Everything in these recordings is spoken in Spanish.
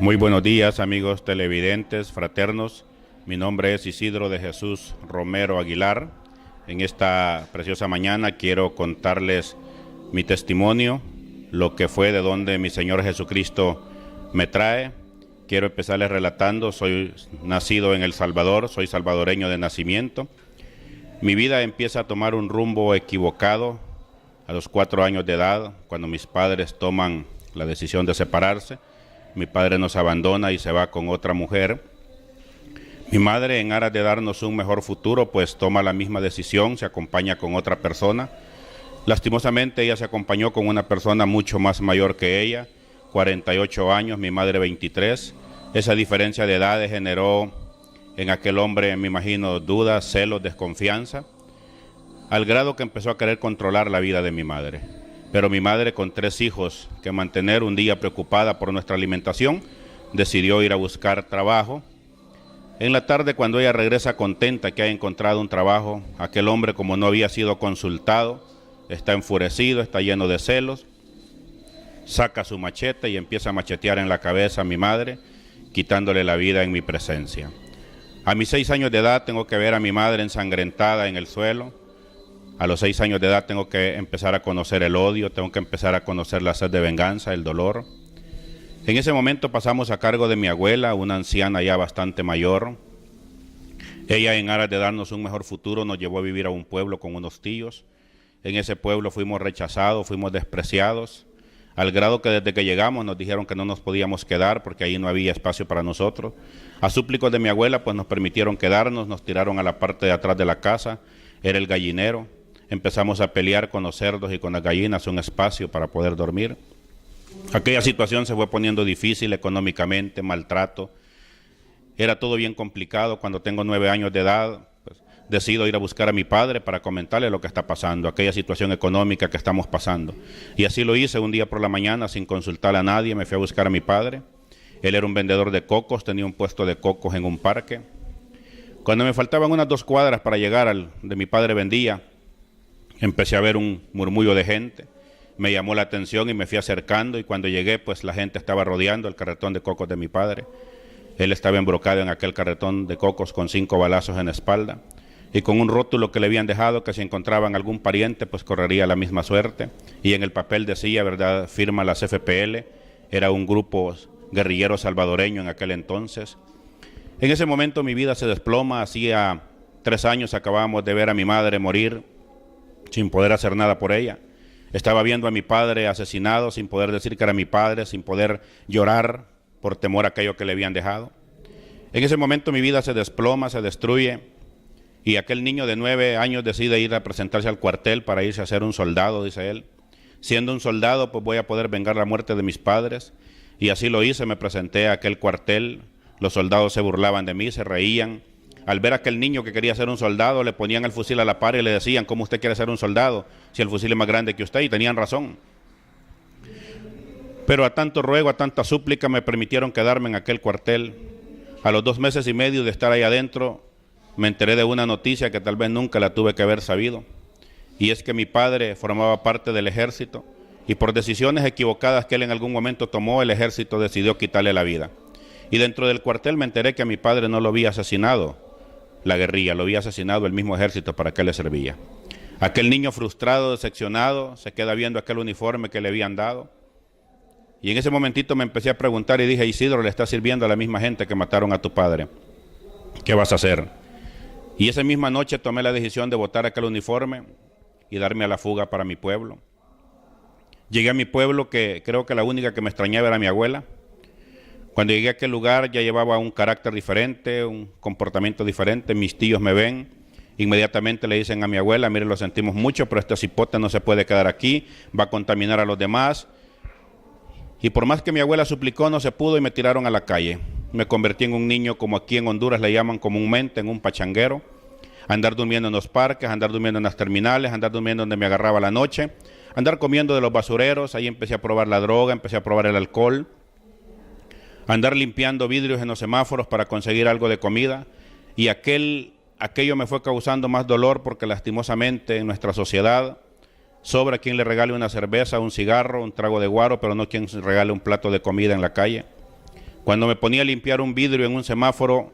Muy buenos días, amigos televidentes, fraternos. Mi nombre es Isidro de Jesús Romero Aguilar. En esta preciosa mañana quiero contarles mi testimonio, lo que fue, de donde mi Señor Jesucristo me trae. Quiero empezarles relatando. Soy nacido en El Salvador, soy salvadoreño de nacimiento. Mi vida empieza a tomar un rumbo equivocado a los 4 años de edad, cuando mis padres toman la decisión de separarse. Mi padre nos abandona y se va con otra mujer. Mi madre, en aras de darnos un mejor futuro, pues toma la misma decisión, se acompaña con otra persona. Lastimosamente ella se acompañó con una persona mucho más mayor que ella, 48 años, mi madre 23. Esa diferencia de edades generó en aquel hombre, me imagino, dudas, celos, desconfianza, al grado que empezó a querer controlar la vida de mi madre. Pero mi madre, con 3 hijos que mantener, un día preocupada por nuestra alimentación, decidió ir a buscar trabajo. En la tarde, cuando ella regresa contenta que ha encontrado un trabajo, aquel hombre, como no había sido consultado, está enfurecido, está lleno de celos, saca su machete y empieza a machetear en la cabeza a mi madre, quitándole la vida en mi presencia. A mis 6 años de edad tengo que ver a mi madre ensangrentada en el suelo. A los 6 años de edad tengo que empezar a conocer el odio, tengo que empezar a conocer la sed de venganza, el dolor. En ese momento pasamos a cargo de mi abuela, una anciana ya bastante mayor. Ella, en aras de darnos un mejor futuro, nos llevó a vivir a un pueblo con unos tíos. En ese pueblo fuimos rechazados, fuimos despreciados, al grado que desde que llegamos nos dijeron que no nos podíamos quedar porque ahí no había espacio para nosotros. A súplicos de mi abuela, pues nos permitieron quedarnos, nos tiraron a la parte de atrás de la casa, era el gallinero. Empezamos a pelear con los cerdos y con las gallinas un espacio para poder dormir. Aquella situación se fue poniendo difícil económicamente, maltrato. Era todo bien complicado. Cuando tengo 9 años de edad, pues, decido ir a buscar a mi padre para comentarle lo que está pasando, aquella situación económica que estamos pasando. Y así lo hice un día por la mañana, sin consultar a nadie, me fui a buscar a mi padre. Él era un vendedor de cocos, tenía un puesto de cocos en un parque. Cuando me faltaban unas 2 cuadras para llegar al de mi padre vendía, empecé a ver un murmullo de gente, me llamó la atención y me fui acercando, y cuando llegué, pues la gente estaba rodeando el carretón de cocos de mi padre. Él estaba embrocado en aquel carretón de cocos con 5 balazos en la espalda y con un rótulo que le habían dejado que si encontraban algún pariente, pues correría la misma suerte. Y en el papel decía, ¿verdad?, firma la CFPL, era un grupo guerrillero salvadoreño en aquel entonces. En ese momento mi vida se desploma. Hacía 3 años acabábamos de ver a mi madre morir, sin poder hacer nada por ella. Estaba viendo a mi padre asesinado, sin poder decir que era mi padre, sin poder llorar por temor a aquello que le habían dejado. En ese momento mi vida se desploma, se destruye, y aquel niño de 9 años decide ir a presentarse al cuartel para irse a ser un soldado, dice él. Siendo un soldado, pues voy a poder vengar la muerte de mis padres, y así lo hice. Me presenté a aquel cuartel. Los soldados se burlaban de mí, se reían. Al ver a aquel niño que quería ser un soldado, le ponían el fusil a la par y le decían, ¿cómo usted quiere ser un soldado si el fusil es más grande que usted? Y tenían razón. Pero a tanto ruego, a tanta súplica, me permitieron quedarme en aquel cuartel. A los 2 meses y medio de estar ahí adentro, me enteré de una noticia que tal vez nunca la tuve que haber sabido. Y es que mi padre formaba parte del ejército, y por decisiones equivocadas que él en algún momento tomó, el ejército decidió quitarle la vida. Y dentro del cuartel me enteré que a mi padre no lo había asesinado la guerrilla, lo había asesinado el mismo ejército para que le servía. Aquel niño frustrado, decepcionado, se queda viendo aquel uniforme que le habían dado. Y en ese momentito me empecé a preguntar y dije, Isidro, le está sirviendo a la misma gente que mataron a tu padre. ¿Qué vas a hacer? Y esa misma noche tomé la decisión de botar aquel uniforme y darme a la fuga para mi pueblo. Llegué a mi pueblo, que creo que la única que me extrañaba era mi abuela. Cuando llegué a aquel lugar ya llevaba un carácter diferente, un comportamiento diferente. Mis tíos me ven, inmediatamente le dicen a mi abuela, mire, lo sentimos mucho, pero este cipote no se puede quedar aquí, va a contaminar a los demás. Y por más que mi abuela suplicó, no se pudo y me tiraron a la calle. Me convertí en un niño, como aquí en Honduras le llaman comúnmente, en un pachanguero. Andar durmiendo en los parques, andar durmiendo en las terminales, andar durmiendo donde me agarraba la noche, andar comiendo de los basureros. Ahí empecé a probar la droga, empecé a probar el alcohol, andar limpiando vidrios en los semáforos para conseguir algo de comida. Y aquello me fue causando más dolor, porque lastimosamente en nuestra sociedad sobra quien le regale una cerveza, un cigarro, un trago de guaro, pero no quien regale un plato de comida en la calle. Cuando me ponía a limpiar un vidrio en un semáforo,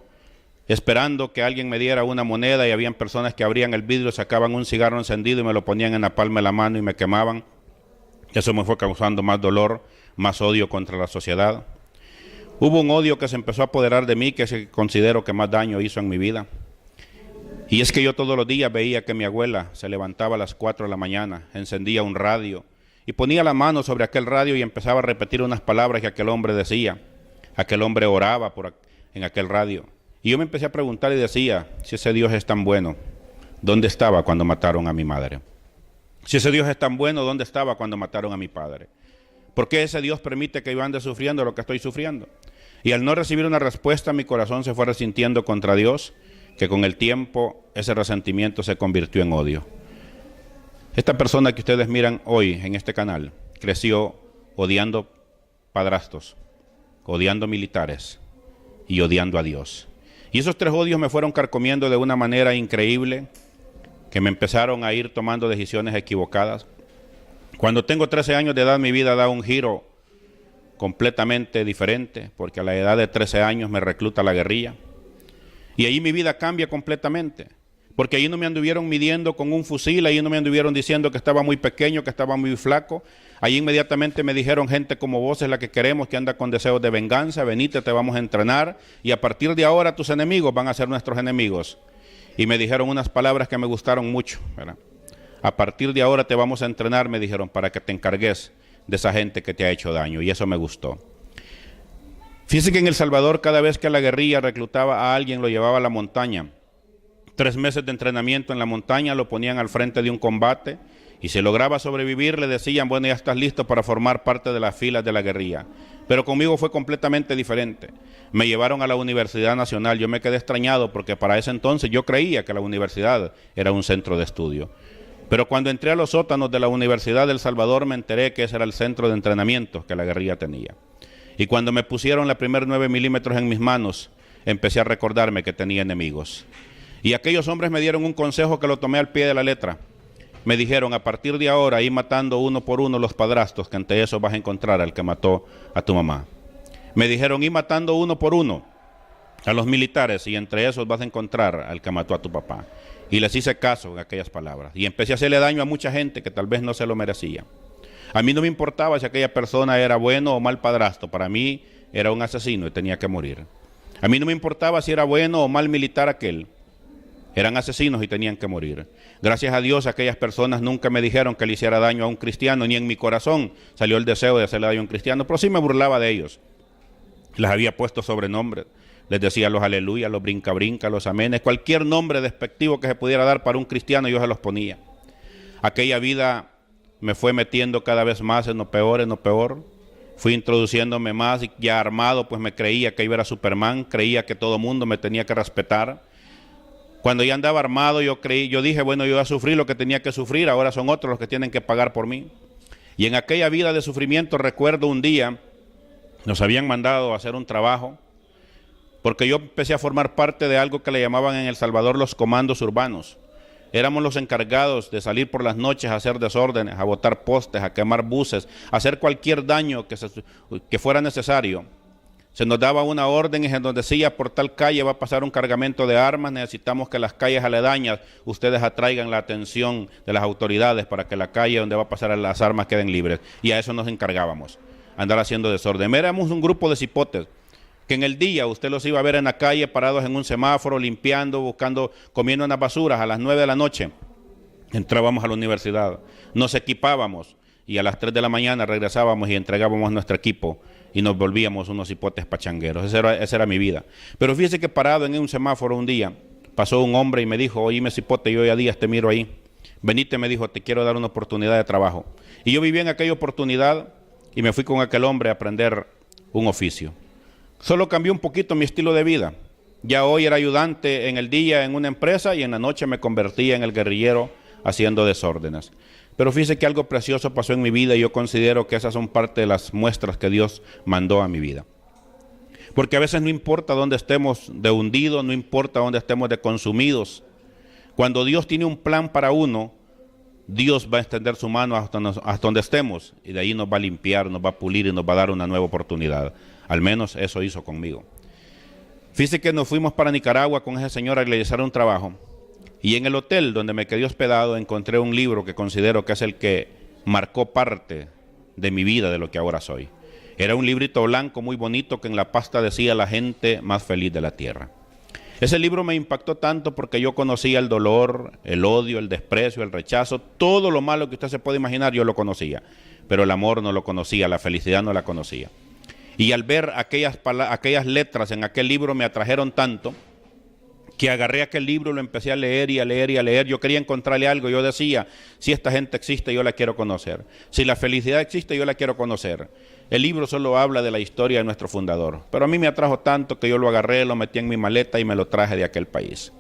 esperando que alguien me diera una moneda, y habían personas que abrían el vidrio, sacaban un cigarro encendido y me lo ponían en la palma de la mano y me quemaban. Eso me fue causando más dolor, más odio contra la sociedad. Hubo un odio que se empezó a apoderar de mí, que es el que considero que más daño hizo en mi vida. Y es que yo todos los días veía que mi abuela se levantaba a las 4 de la mañana, encendía un radio y ponía la mano sobre aquel radio y empezaba a repetir unas palabras que aquel hombre decía. Aquel hombre oraba en aquel radio. Y yo me empecé a preguntar y decía, si ese Dios es tan bueno, ¿dónde estaba cuando mataron a mi madre? Si ese Dios es tan bueno, ¿dónde estaba cuando mataron a mi padre? ¿Por qué ese Dios permite que yo ande sufriendo lo que estoy sufriendo? Y al no recibir una respuesta, mi corazón se fue resintiendo contra Dios, que con el tiempo ese resentimiento se convirtió en odio. Esta persona que ustedes miran hoy en este canal creció odiando padrastros, odiando militares y odiando a Dios. Y esos tres odios me fueron carcomiendo de una manera increíble, que me empezaron a ir tomando decisiones equivocadas. Cuando tengo 13 años de edad, mi vida da un giro completamente diferente, porque a la edad de 13 años me recluta la guerrilla. Y ahí mi vida cambia completamente, porque ahí no me anduvieron midiendo con un fusil, ahí no me anduvieron diciendo que estaba muy pequeño, que estaba muy flaco. Ahí inmediatamente me dijeron, gente como vos es la que queremos, que anda con deseos de venganza, venite, te vamos a entrenar, y a partir de ahora tus enemigos van a ser nuestros enemigos. Y me dijeron unas palabras que me gustaron mucho, ¿verdad? A partir de ahora te vamos a entrenar, me dijeron, para que te encargues de esa gente que te ha hecho daño, y eso me gustó. Fíjense que en El Salvador, cada vez que la guerrilla reclutaba a alguien, lo llevaba a la montaña. 3 meses de entrenamiento en la montaña, lo ponían al frente de un combate, y si lograba sobrevivir, le decían, bueno, ya estás listo para formar parte de las filas de la guerrilla. Pero conmigo fue completamente diferente. Me llevaron a la Universidad Nacional. Yo me quedé extrañado porque para ese entonces yo creía que la universidad era un centro de estudio. Pero cuando entré a los sótanos de la Universidad de El Salvador, me enteré que ese era el centro de entrenamiento que la guerrilla tenía. Y cuando me pusieron la primer 9 milímetros en mis manos, empecé a recordarme que tenía enemigos. Y aquellos hombres me dieron un consejo que lo tomé al pie de la letra. Me dijeron, a partir de ahora, ir matando uno por uno los padrastros, que ante eso vas a encontrar al que mató a tu mamá. Me dijeron, ir matando uno por uno a los militares, y entre esos vas a encontrar al que mató a tu papá. Y les hice caso en aquellas palabras. Y empecé a hacerle daño a mucha gente que tal vez no se lo merecía. A mí no me importaba si aquella persona era bueno o mal padrastro. Para mí era un asesino y tenía que morir. A mí no me importaba si era bueno o mal militar aquel. Eran asesinos y tenían que morir. Gracias a Dios, aquellas personas nunca me dijeron que le hiciera daño a un cristiano, ni en mi corazón salió el deseo de hacerle daño a un cristiano, pero sí me burlaba de ellos. Les había puesto sobrenombres. Les decía los aleluya, los brinca, los amenes, cualquier nombre despectivo que se pudiera dar para un cristiano, yo se los ponía. Aquella vida me fue metiendo cada vez más en lo peor, en lo peor. Fui introduciéndome más y ya armado, pues me creía que yo era Superman, creía que todo mundo me tenía que respetar. Cuando ya andaba armado, yo dije, bueno, yo iba a sufrir lo que tenía que sufrir, ahora son otros los que tienen que pagar por mí. Y en aquella vida de sufrimiento recuerdo un día, nos habían mandado a hacer un trabajo, porque yo empecé a formar parte de algo que le llamaban en El Salvador los comandos urbanos. Éramos los encargados de salir por las noches a hacer desórdenes, a botar postes, a quemar buses, a hacer cualquier daño que fuera necesario. Se nos daba una orden y se nos decía, por tal calle va a pasar un cargamento de armas, necesitamos que las calles aledañas ustedes atraigan la atención de las autoridades para que la calle donde va a pasar las armas queden libres. Y a eso nos encargábamos, andar haciendo desorden. Éramos un grupo de cipotes que en el día usted los iba a ver en la calle parados en un semáforo, limpiando, buscando, comiendo unas basuras. A las 9 de la noche entrábamos a la universidad, nos equipábamos y a las 3 de la mañana regresábamos y entregábamos nuestro equipo y nos volvíamos unos hipotes pachangueros. Esa era mi vida. Pero fíjese que parado en un semáforo un día, pasó un hombre y me dijo, oíme cipote, yo hoy a días te miro ahí. Venite, me dijo, te quiero dar una oportunidad de trabajo. Y yo viví en aquella oportunidad y me fui con aquel hombre a aprender un oficio. Solo cambió un poquito mi estilo de vida. Ya hoy era ayudante en el día en una empresa y en la noche me convertía en el guerrillero haciendo desórdenes. Pero fíjese que algo precioso pasó en mi vida y yo considero que esas son parte de las muestras que Dios mandó a mi vida. Porque a veces no importa dónde estemos de hundidos, no importa dónde estemos de consumidos. Cuando Dios tiene un plan para uno, Dios va a extender su mano hasta donde estemos y de ahí nos va a limpiar, nos va a pulir y nos va a dar una nueva oportunidad. Al menos eso hizo conmigo. Fíjese que nos fuimos para Nicaragua con ese señor a realizar un trabajo y en el hotel donde me quedé hospedado encontré un libro que considero que es el que marcó parte de mi vida, de lo que ahora soy. Era un librito blanco muy bonito que en la pasta decía la gente más feliz de la tierra. Ese libro me impactó tanto porque yo conocía el dolor, el odio, el desprecio, el rechazo, todo lo malo que usted se puede imaginar yo lo conocía, pero el amor no lo conocía, la felicidad no la conocía. Y al ver aquellas letras en aquel libro me atrajeron tanto que agarré aquel libro, lo empecé a leer y a leer y a leer. Yo quería encontrarle algo. Yo decía, si esta gente existe, yo la quiero conocer. Si la felicidad existe, yo la quiero conocer. El libro solo habla de la historia de nuestro fundador. Pero a mí me atrajo tanto que yo lo agarré, lo metí en mi maleta y me lo traje de aquel país.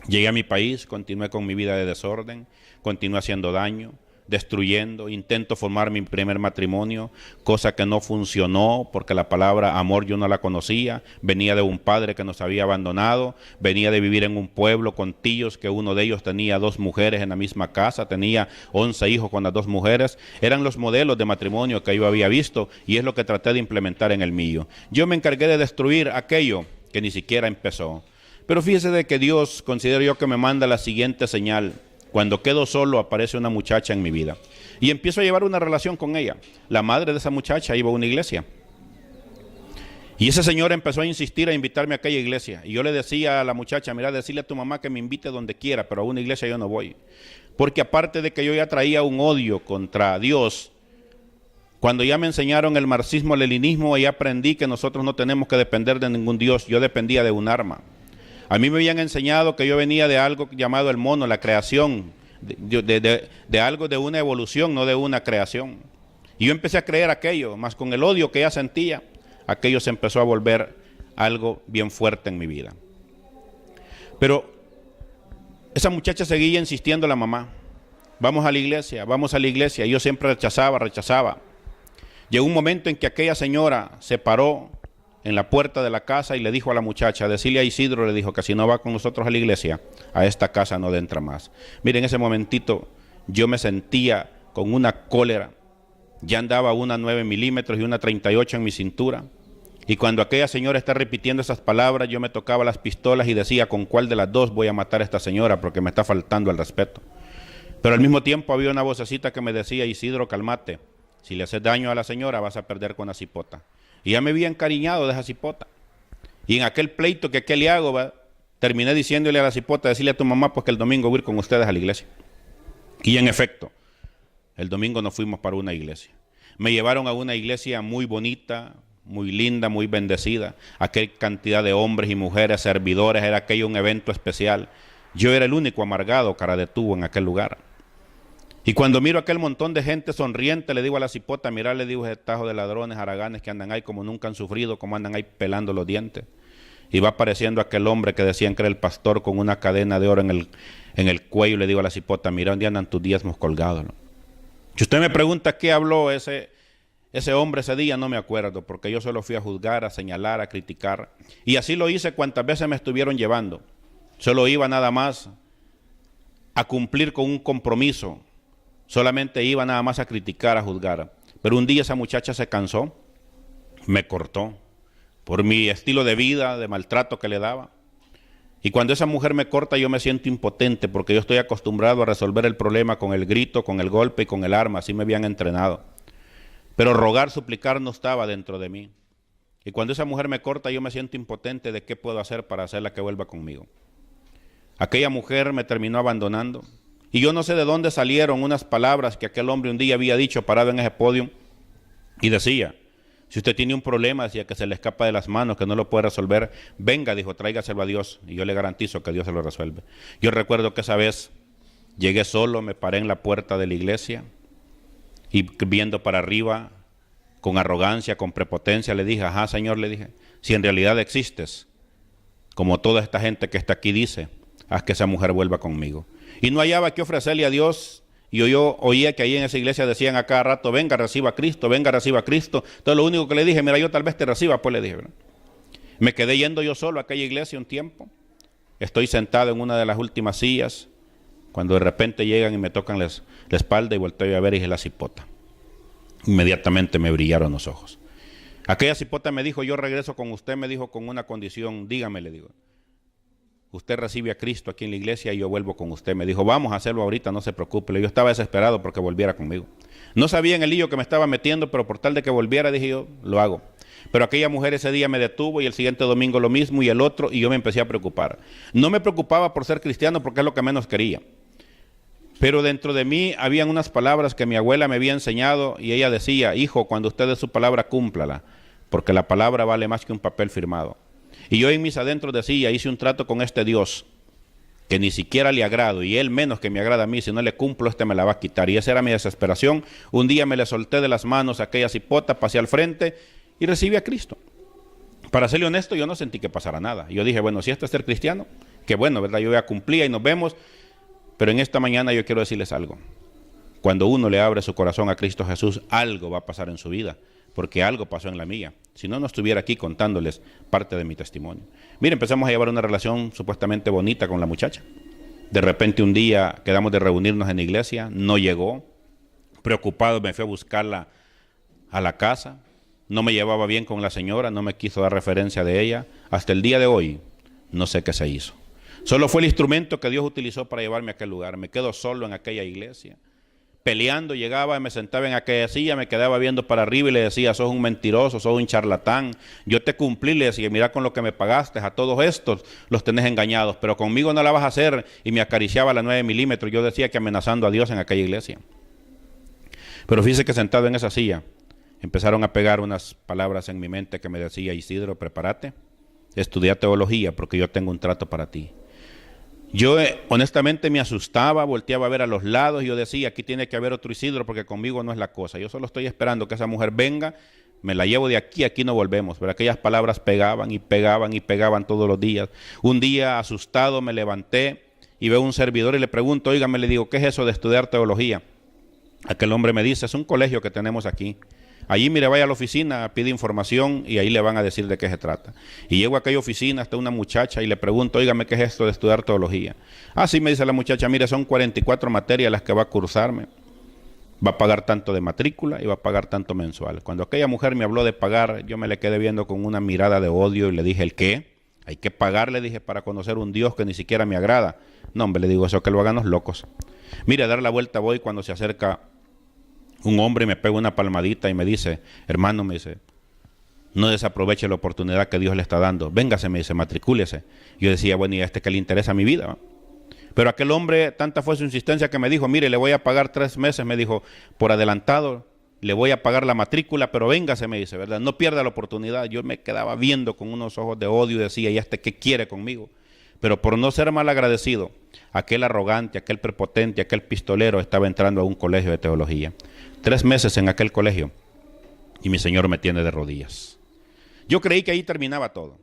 Llegué a mi país, continué con mi vida de desorden, continué haciendo daño, destruyendo, intento formar mi primer matrimonio, cosa que no funcionó porque la palabra amor yo no la conocía, venía de un padre que nos había abandonado, venía de vivir en un pueblo con tíos que uno de ellos tenía 2 mujeres en la misma casa, tenía 11 hijos con las 2 mujeres, eran los modelos de matrimonio que yo había visto y es lo que traté de implementar en el mío. Yo me encargué de destruir aquello que ni siquiera empezó. Pero fíjese de que Dios, considero yo que me manda la siguiente señal. Cuando quedo solo aparece una muchacha en mi vida y empiezo a llevar una relación con ella. La madre de esa muchacha iba a una iglesia y ese señor empezó a insistir a invitarme a aquella iglesia y yo le decía a la muchacha, mira, decirle a tu mamá que me invite donde quiera, pero a una iglesia yo no voy, porque aparte de que yo ya traía un odio contra Dios, cuando ya me enseñaron el marxismo-leninismo, ya aprendí que nosotros no tenemos que depender de ningún Dios. Yo dependía de un arma. A mí me habían enseñado que yo venía de algo llamado el mono, la creación, de algo de una evolución, no de una creación. Y yo empecé a creer aquello, más con el odio que ya sentía, aquello se empezó a volver algo bien fuerte en mi vida. Pero esa muchacha seguía insistiendo a la mamá, vamos a la iglesia, y yo siempre rechazaba. Llegó un momento en que aquella señora se paró en la puerta de la casa y le dijo a la muchacha, decirle a Isidro, le dijo que si no va con nosotros a la iglesia, a esta casa no entra más. Miren, en ese momentito yo me sentía con una cólera, ya andaba una 9 milímetros y una 38 en mi cintura, y cuando aquella señora está repitiendo esas palabras, yo me tocaba las pistolas y decía, ¿con cuál de las dos voy a matar a esta señora? Porque me está faltando el respeto. Pero al mismo tiempo había una vocecita que me decía, Isidro, cálmate, si le haces daño a la señora vas a perder con la cipota. Y ya me había encariñado de esa cipota. Y en aquel pleito que le hago, terminé diciéndole a la cipota, decirle a tu mamá pues que el domingo voy a ir con ustedes a la iglesia. Y en efecto, el domingo nos fuimos para una iglesia. Me llevaron a una iglesia muy bonita, muy linda, muy bendecida. Aquella cantidad de hombres y mujeres, servidores, era aquello un evento especial. Yo era el único amargado, cara de tubo en aquel lugar. Y cuando miro aquel montón de gente sonriente, le digo a la cipota, mirá, le digo, ese tajo de ladrones, haraganes que andan ahí como nunca han sufrido, como andan ahí pelando los dientes. Y va apareciendo aquel hombre que decían que era el pastor con una cadena de oro en el cuello. Le digo a la cipota, mira, ¿dónde andan tus diezmos colgados? Si usted me pregunta qué habló ese hombre ese día, no me acuerdo, porque yo solo fui a juzgar, a señalar, a criticar. Y así lo hice cuantas veces me estuvieron llevando. Solo iba nada más a cumplir con un compromiso. Solamente iba nada más a criticar, a juzgar. Pero un día esa muchacha se cansó, me cortó por mi estilo de vida, de maltrato que le daba. Y cuando esa mujer me corta yo me siento impotente porque yo estoy acostumbrado a resolver el problema con el grito, con el golpe y con el arma, así me habían entrenado. Pero rogar, suplicar no estaba dentro de mí. Y cuando esa mujer me corta yo me siento impotente de qué puedo hacer para hacerla que vuelva conmigo. Aquella mujer me terminó abandonando. Y yo no sé de dónde salieron unas palabras que aquel hombre un día había dicho parado en ese podio y decía, si usted tiene un problema, decía que se le escapa de las manos, que no lo puede resolver, venga, dijo, tráigaselo a Dios y yo le garantizo que Dios se lo resuelve. Yo recuerdo que esa vez llegué solo, me paré en la puerta de la iglesia y viendo para arriba, con arrogancia, con prepotencia, le dije, ajá, Señor, le dije, si en realidad existes, como toda esta gente que está aquí dice, haz que esa mujer vuelva conmigo. Y no hallaba que ofrecerle a Dios. Y yo oía que ahí en esa iglesia decían a cada rato, venga, reciba a Cristo, venga, reciba a Cristo. Entonces lo único que le dije, mira, yo tal vez te reciba, pues le dije, ¿verdad? Me quedé yendo yo solo a aquella iglesia un tiempo. Estoy sentado en una de las últimas sillas, cuando de repente llegan y me tocan la espalda y volteo a ver y es la cipota. Inmediatamente me brillaron los ojos. Aquella cipota me dijo, yo regreso con usted, me dijo, con una condición, dígame, le digo. Usted recibe a Cristo aquí en la iglesia y yo vuelvo con usted. Me dijo, vamos a hacerlo ahorita, no se preocupe. Yo estaba desesperado porque volviera conmigo. No sabía en el lío que me estaba metiendo, pero por tal de que volviera, dije yo, lo hago. Pero aquella mujer ese día me detuvo y el siguiente domingo lo mismo y el otro, y yo me empecé a preocupar. No me preocupaba por ser cristiano porque es lo que menos quería. Pero dentro de mí habían unas palabras que mi abuela me había enseñado y ella decía, hijo, cuando usted dé su palabra, cúmplala, porque la palabra vale más que un papel firmado. Y yo en mis adentros decía, hice un trato con este Dios que ni siquiera le agrado y él menos que me agrada a mí, si no le cumplo me la va a quitar. Y esa era mi desesperación. Un día me le solté de las manos a aquella cipota, pasé al frente y recibí a Cristo. Para serle honesto, yo no sentí que pasara nada. Yo dije, bueno, si esto es ser cristiano, qué bueno, ¿verdad? Yo ya cumplía y nos vemos. Pero en esta mañana yo quiero decirles algo. Cuando uno le abre su corazón a Cristo Jesús, algo va a pasar en su vida, porque algo pasó en la mía. Si no, no estuviera aquí contándoles parte de mi testimonio. Mire, empezamos a llevar una relación supuestamente bonita con la muchacha. De repente un día quedamos de reunirnos en la iglesia, no llegó. Preocupado me fui a buscarla a la casa. No me llevaba bien con la señora, no me quiso dar referencia de ella. Hasta el día de hoy, no sé qué se hizo. Solo fue el instrumento que Dios utilizó para llevarme a aquel lugar. Me quedo solo en aquella iglesia. Peleando, llegaba, me sentaba en aquella silla, me quedaba viendo para arriba y le decía, sos un mentiroso, sos un charlatán. Yo te cumplí, le decía, mira con lo que me pagaste, a todos estos los tenés engañados, pero conmigo no la vas a hacer. Y me acariciaba la 9 milímetros. Yo decía que amenazando a Dios en aquella iglesia. Pero fíjese que sentado en esa silla, empezaron a pegar unas palabras en mi mente que me decía, Isidro, prepárate, estudia teología porque yo tengo un trato para ti. Yo honestamente me asustaba, volteaba a ver a los lados y yo decía, aquí tiene que haber otro Isidro porque conmigo no es la cosa. Yo solo estoy esperando que esa mujer venga, me la llevo de aquí, aquí no volvemos. Pero aquellas palabras pegaban y pegaban y pegaban todos los días. Un día asustado me levanté y veo un servidor y le pregunto, oígame, le digo, ¿qué es eso de estudiar teología? Aquel hombre me dice, es un colegio que tenemos aquí. Allí, mire, vaya a la oficina, pide información y ahí le van a decir de qué se trata. Y llego a aquella oficina, está una muchacha y le pregunto, óigame, ¿qué es esto de estudiar teología? Ah, sí, me dice la muchacha, mire, son 44 materias las que va a cursarme. Va a pagar tanto de matrícula y va a pagar tanto mensual. Cuando aquella mujer me habló de pagar, yo me le quedé viendo con una mirada de odio y le dije, ¿el qué? Hay que pagar, le dije, para conocer un Dios que ni siquiera me agrada. No, hombre, le digo, eso que lo hagan los locos. Mire, a dar la vuelta voy cuando se acerca un hombre me pega una palmadita y me dice, hermano, me dice, no desaproveche la oportunidad que Dios le está dando. Véngase, me dice, matricúlese. Yo decía, bueno, ¿y a este que le interesa mi vida? Pero aquel hombre, tanta fue su insistencia que me dijo, mire, le voy a pagar 3 meses, me dijo, por adelantado, le voy a pagar la matrícula, pero véngase, me dice, ¿verdad? No pierda la oportunidad. Yo me quedaba viendo con unos ojos de odio y decía, ¿y este qué quiere conmigo? Pero por no ser mal agradecido, aquel arrogante, aquel prepotente, aquel pistolero estaba entrando a un colegio de teología. 3 meses en aquel colegio y mi Señor me tiene de rodillas. Yo creí que ahí terminaba todo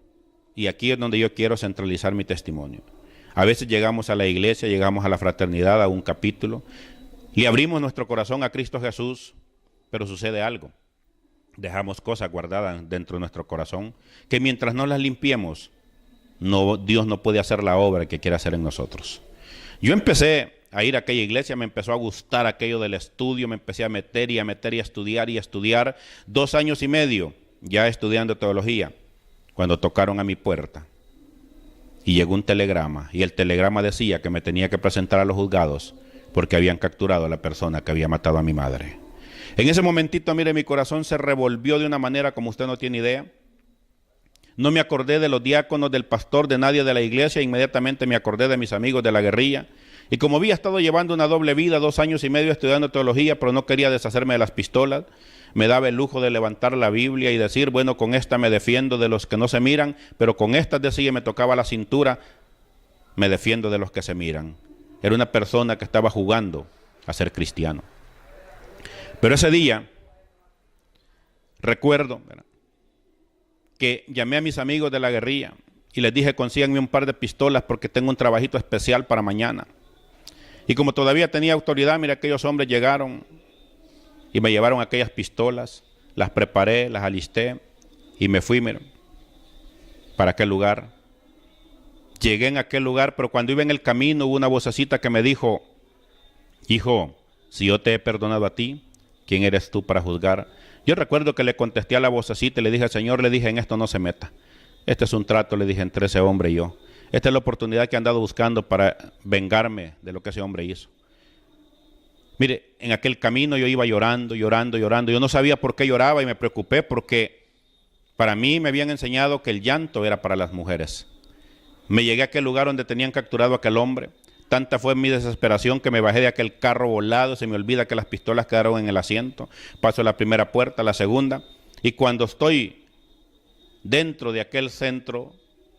y aquí es donde yo quiero centralizar mi testimonio. A veces llegamos a la iglesia, llegamos a la fraternidad, a un capítulo y abrimos nuestro corazón a Cristo Jesús, pero sucede algo. Dejamos cosas guardadas dentro de nuestro corazón que mientras no las limpiemos, Dios no puede hacer la obra que quiere hacer en nosotros. Yo empecé a ir a aquella iglesia, me empezó a gustar aquello del estudio, me empecé a meter y a estudiar. 2 años y medio ya estudiando teología, cuando tocaron a mi puerta y llegó un telegrama y el telegrama decía que me tenía que presentar a los juzgados porque habían capturado a la persona que había matado a mi madre. En ese momentito, mire, mi corazón se revolvió de una manera como usted no tiene idea. No me acordé de los diáconos, del pastor, de nadie de la iglesia, inmediatamente me acordé de mis amigos de la guerrilla. Y como había estado llevando una doble vida, 2 años y medio estudiando teología, pero no quería deshacerme de las pistolas, me daba el lujo de levantar la Biblia y decir, bueno, con esta me defiendo de los que no se miran, pero con esta, decía, me tocaba la cintura, me defiendo de los que se miran. Era una persona que estaba jugando a ser cristiano. Pero ese día, recuerdo, ¿verdad?, que llamé a mis amigos de la guerrilla y les dije, consíganme un par de pistolas porque tengo un trabajito especial para mañana. Y como todavía tenía autoridad, mira, aquellos hombres llegaron y me llevaron aquellas pistolas, las preparé, las alisté y me fui, mira, para aquel lugar. Llegué en aquel lugar, pero cuando iba en el camino hubo una vocecita que me dijo: hijo, si yo te he perdonado a ti, ¿quién eres tú para juzgar? Yo recuerdo que le contesté a la vocecita y le dije al Señor, le dije, en esto no se meta. Este es un trato, le dije, entre ese hombre y yo. Esta es la oportunidad que he andado buscando para vengarme de lo que ese hombre hizo. Mire, en aquel camino yo iba llorando, llorando, llorando. Yo no sabía por qué lloraba y me preocupé porque para mí me habían enseñado que el llanto era para las mujeres. Me llegué a aquel lugar donde tenían capturado a aquel hombre. Tanta fue mi desesperación que me bajé de aquel carro volado. Se me olvida que las pistolas quedaron en el asiento. Paso la primera puerta, la segunda. Y cuando estoy dentro de aquel centro,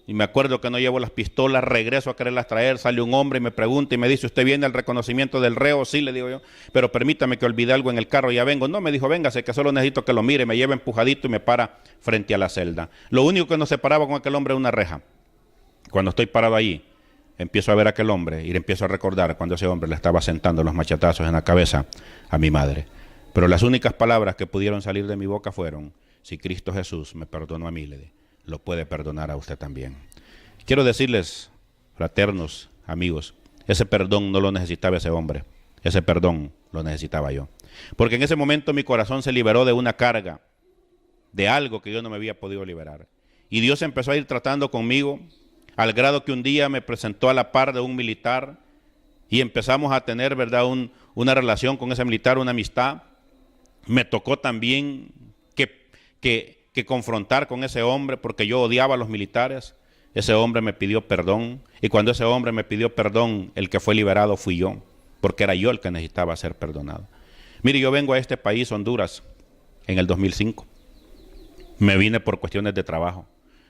y me acuerdo que no llevo las pistolas, regreso a quererlas traer, sale un hombre y me pregunta y me dice, ¿usted viene al reconocimiento del reo? Sí, le digo yo, pero permítame que olvide algo en el carro, ya vengo. No, me dijo, véngase, que solo necesito que lo mire. Me lleva empujadito y me para frente a la celda. Lo único que nos separaba con aquel hombre era una reja. Cuando estoy parado allí, empiezo a ver a aquel hombre y le empiezo a recordar cuando ese hombre le estaba sentando los machetazos en la cabeza a mi madre. Pero las únicas palabras que pudieron salir de mi boca fueron, si Cristo Jesús me perdonó a mí, le dije, lo puede perdonar a usted también. Quiero decirles, fraternos, amigos, ese perdón no lo necesitaba ese hombre, ese perdón lo necesitaba yo. Porque en ese momento mi corazón se liberó de una carga, de algo que yo no me había podido liberar. Y Dios empezó a ir tratando conmigo, al grado que un día me presentó a la par de un militar y empezamos a tener, ¿verdad?, una relación con ese militar, una amistad. Me tocó también que confrontar con ese hombre porque yo odiaba a los militares. Ese hombre me pidió perdón y cuando ese hombre me pidió perdón, el que fue liberado fui yo, porque era yo el que necesitaba ser perdonado. Mire, yo vengo a este país, Honduras, en el 2005. Me vine por cuestiones de trabajo.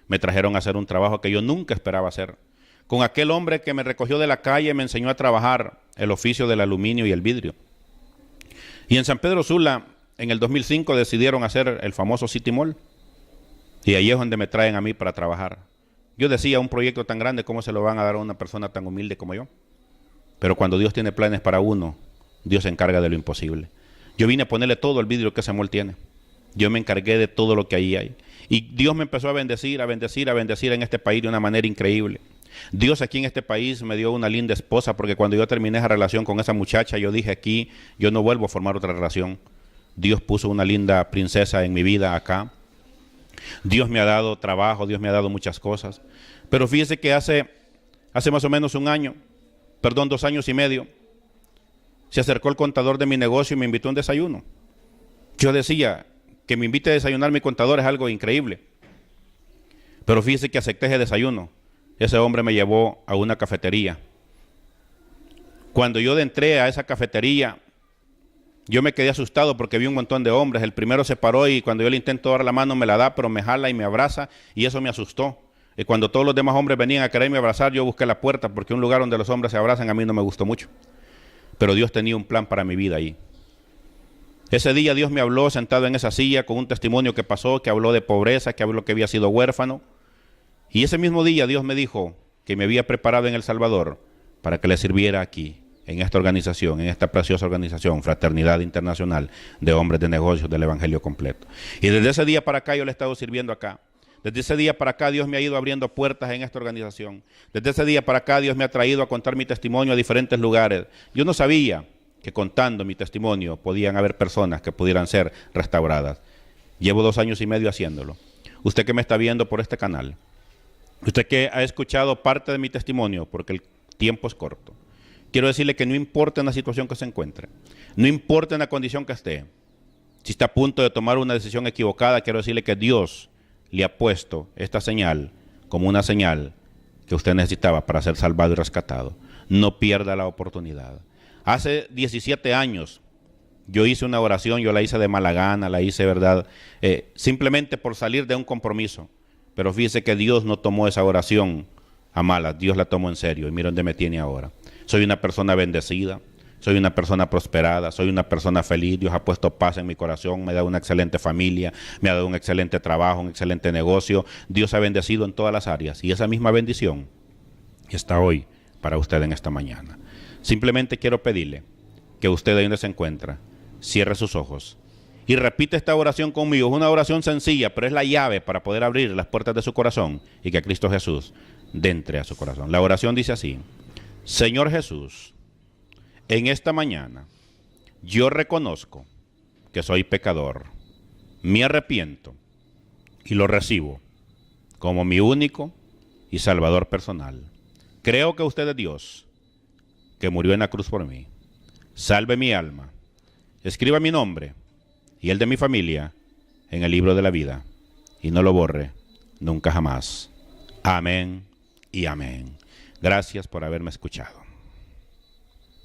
Me trajeron a hacer un trabajo que yo nunca esperaba hacer. Con aquel hombre que me recogió de la calle me enseñó a trabajar el oficio del aluminio y el vidrio. Y en San Pedro Sula, en el 2005, decidieron hacer el famoso City Mall. Y ahí es donde me traen a mí para trabajar. Yo decía, un proyecto tan grande, ¿cómo se lo van a dar a una persona tan humilde como yo? Pero cuando Dios tiene planes para uno, Dios se encarga de lo imposible. Yo vine a ponerle todo el vidrio que ese mall tiene. Yo me encargué de todo lo que ahí hay. Y Dios me empezó a bendecir, a bendecir, a bendecir en este país de una manera increíble. Dios aquí en este país me dio una linda esposa, porque cuando yo terminé esa relación con esa muchacha, yo dije aquí, yo no vuelvo a formar otra relación. Dios puso una linda princesa en mi vida acá. Dios me ha dado trabajo, Dios me ha dado muchas cosas. Pero fíjese que hace más o menos 2 años y medio, se acercó el contador de mi negocio y me invitó a un desayuno. Yo decía, que me invite a desayunar mi contador es algo increíble. Pero fíjese que acepté ese desayuno. Ese hombre me llevó a una cafetería. Cuando yo entré a esa cafetería, yo me quedé asustado porque vi un montón de hombres. El primero se paró y cuando yo le intento dar la mano me la da, pero me jala y me abraza y eso me asustó. Y cuando todos los demás hombres venían a quererme abrazar, yo busqué la puerta porque un lugar donde los hombres se abrazan a mí no me gustó mucho. Pero Dios tenía un plan para mi vida ahí. Ese día Dios me habló sentado en esa silla con un testimonio que pasó, que habló de pobreza, que habló que había sido huérfano. Y ese mismo día Dios me dijo que me había preparado en El Salvador para que le sirviera aquí, en esta organización, en esta preciosa organización, Fraternidad Internacional de Hombres de Negocios del Evangelio Completo. Y desde ese día para acá yo le he estado sirviendo acá. Desde ese día para acá Dios me ha ido abriendo puertas en esta organización. Desde ese día para acá Dios me ha traído a contar mi testimonio a diferentes lugares. Yo no sabía que contando mi testimonio podían haber personas que pudieran ser restauradas. Llevo 2 años y medio haciéndolo. Usted que me está viendo por este canal, usted que ha escuchado parte de mi testimonio, porque el tiempo es corto, quiero decirle que no importa en la situación que se encuentre, no importa en la condición que esté, si está a punto de tomar una decisión equivocada, quiero decirle que Dios le ha puesto esta señal como una señal que usted necesitaba para ser salvado y rescatado. No pierda la oportunidad. Hace 17 años yo hice una oración, yo la hice de mala gana, la hice, ¿verdad? Simplemente por salir de un compromiso. Pero fíjese que Dios no tomó esa oración a malas, Dios la tomó en serio y mira dónde me tiene ahora. Soy una persona bendecida, soy una persona prosperada, soy una persona feliz. Dios ha puesto paz en mi corazón, me ha dado una excelente familia, me ha dado un excelente trabajo, un excelente negocio. Dios ha bendecido en todas las áreas y esa misma bendición está hoy para usted en esta mañana. Simplemente quiero pedirle que usted ahí donde se encuentra, cierre sus ojos y repite esta oración conmigo. Es una oración sencilla, pero es la llave para poder abrir las puertas de su corazón y que Cristo Jesús entre a su corazón. La oración dice así: Señor Jesús, en esta mañana yo reconozco que soy pecador, me arrepiento y lo recibo como mi único y salvador personal. Creo que usted es Dios, que murió en la cruz por mí. Salve mi alma, escriba mi nombre y el de mi familia en el libro de la vida, y no lo borre nunca jamás. Amén y amén. Gracias por haberme escuchado.